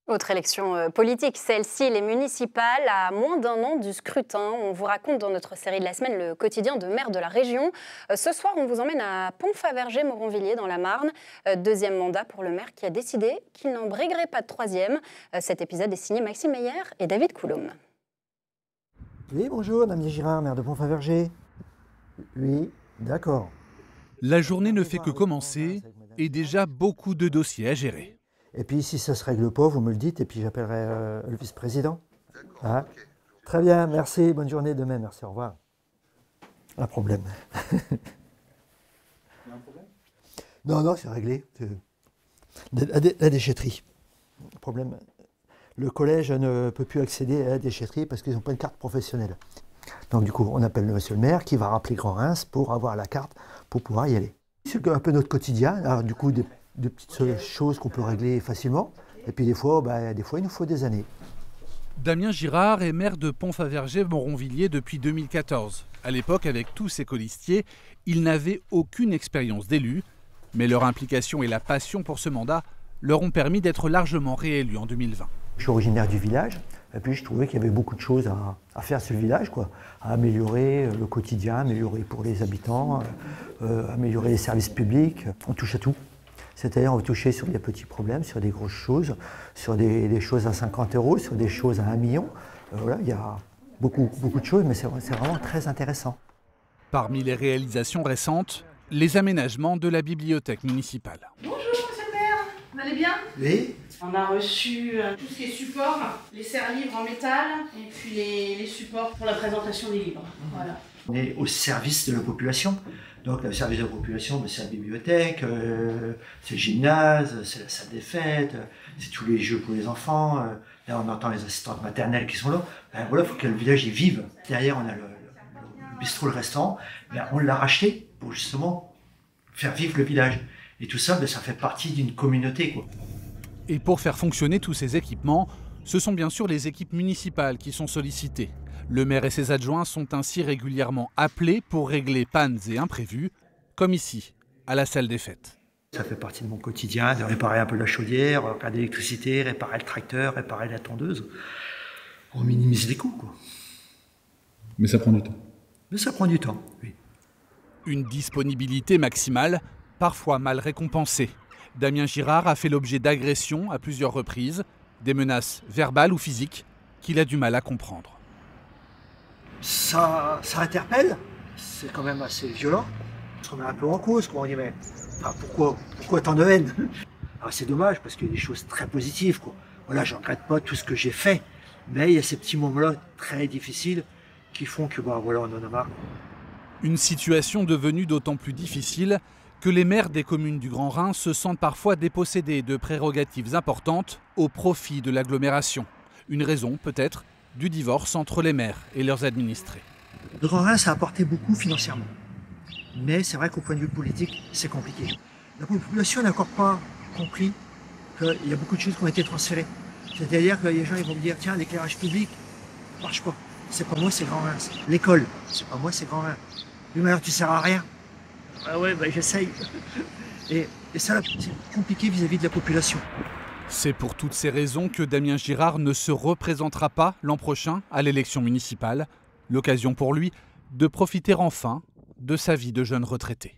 Autre élection politique, celle-ci, les municipales, à moins d'un an du scrutin. On vous raconte dans notre série de la semaine le quotidien de maires de la région. Ce soir, on vous emmène à Pont-Favergé-Moronvilliers dans la Marne. Deuxième mandat pour le maire qui a décidé qu'il n'en briguerait pas de troisième. Cet épisode est signé Maxime Meyer et David Coulombe. Oui, bonjour, Damien Girard, maire de Pont-Favergé. Oui, d'accord. La journée ne fait que commencer et déjà beaucoup de dossiers à gérer. Et puis si ça se règle pas, vous me le dites et puis j'appellerai le vice-président. Hein? Très bien, merci, bonne journée demain, merci, au revoir. Un problème. Il y a un problème? Non, c'est réglé. La déchetterie. Problème. Le collège ne peut plus accéder à la déchetterie parce qu'ils n'ont pas une carte professionnelle. Donc du coup, on appelle monsieur le maire qui va rappeler Grand-Reims pour avoir la carte pour pouvoir y aller. C'est un peu notre quotidien, alors du coup des petites choses qu'on peut régler facilement. Et puis des fois, il nous faut des années. Damien Girard est maire de Pont-Favergé-Moronvilliers depuis 2014. À l'époque, avec tous ses colistiers, ils n'avaient aucune expérience d'élu, mais leur implication et la passion pour ce mandat leur ont permis d'être largement réélus en 2020. Je suis originaire du village, et puis je trouvais qu'il y avait beaucoup de choses à faire sur le village, quoi. À améliorer le quotidien, améliorer pour les habitants, améliorer les services publics. On touche à tout. C'est-à-dire on va toucher sur des petits problèmes, sur des grosses choses, sur des choses à 50 €, sur des choses à 1 million. Voilà, il y a beaucoup de choses, mais c'est vraiment très intéressant. Parmi les réalisations récentes, les aménagements de la bibliothèque municipale. Bonjour, monsieur le maire, vous allez bien? Oui. On a reçu tous ces supports, les serre-livres en métal et puis les supports pour la présentation des livres. Voilà. On est au service de la population. Donc le service de la population, c'est la bibliothèque, c'est le gymnase, c'est la salle des fêtes, c'est tous les jeux pour les enfants. Là, on entend les assistantes maternelles qui sont là. Voilà, il faut que le village y vive. Derrière, on a le bistrot, le restaurant. On l'a racheté pour justement faire vivre le village. Et tout ça, ça fait partie d'une communauté, quoi. Et pour faire fonctionner tous ces équipements, ce sont bien sûr les équipes municipales qui sont sollicitées. Le maire et ses adjoints sont ainsi régulièrement appelés pour régler pannes et imprévus, comme ici, à la salle des fêtes. Ça fait partie de mon quotidien, de réparer un peu la chaudière, réparer l'électricité, réparer le tracteur, réparer la tondeuse. On minimise les coûts, quoi. Mais ça prend du temps. Mais ça prend du temps, oui. Une disponibilité maximale, parfois mal récompensée. Damien Girard a fait l'objet d'agressions à plusieurs reprises, des menaces verbales ou physiques qu'il a du mal à comprendre. Ça interpelle, c'est quand même assez violent. On se remet un peu en cause, quoi. On dit, mais pourquoi tant de haine? Alors c'est dommage parce qu'il y a des choses très positives, quoi. Voilà, je ne regrette pas tout ce que j'ai fait, mais il y a ces petits moments-là très difficiles qui font que voilà, on en a marre. Une situation devenue d'autant plus difficile que les maires des communes du Grand Rhin se sentent parfois dépossédés de prérogatives importantes au profit de l'agglomération. Une raison, peut-être, du divorce entre les maires et leurs administrés. Le Grand Rhin, ça a apporté beaucoup financièrement. Mais c'est vrai qu'au point de vue politique, c'est compliqué. La population n'a encore pas compris qu'il y a beaucoup de choses qui ont été transférées. C'est-à-dire que les gens ils vont me dire, tiens, l'éclairage public ne marche pas. C'est pas moi, c'est Grand Rhin. L'école, c'est pas moi, c'est Grand Rhin. Oui, mais alors tu sers à rien. Ah ouais, j'essaye. Et ça, c'est compliqué vis-à-vis de la population. C'est pour toutes ces raisons que Damien Girard ne se représentera pas l'an prochain à l'élection municipale. L'occasion pour lui de profiter enfin de sa vie de jeune retraité.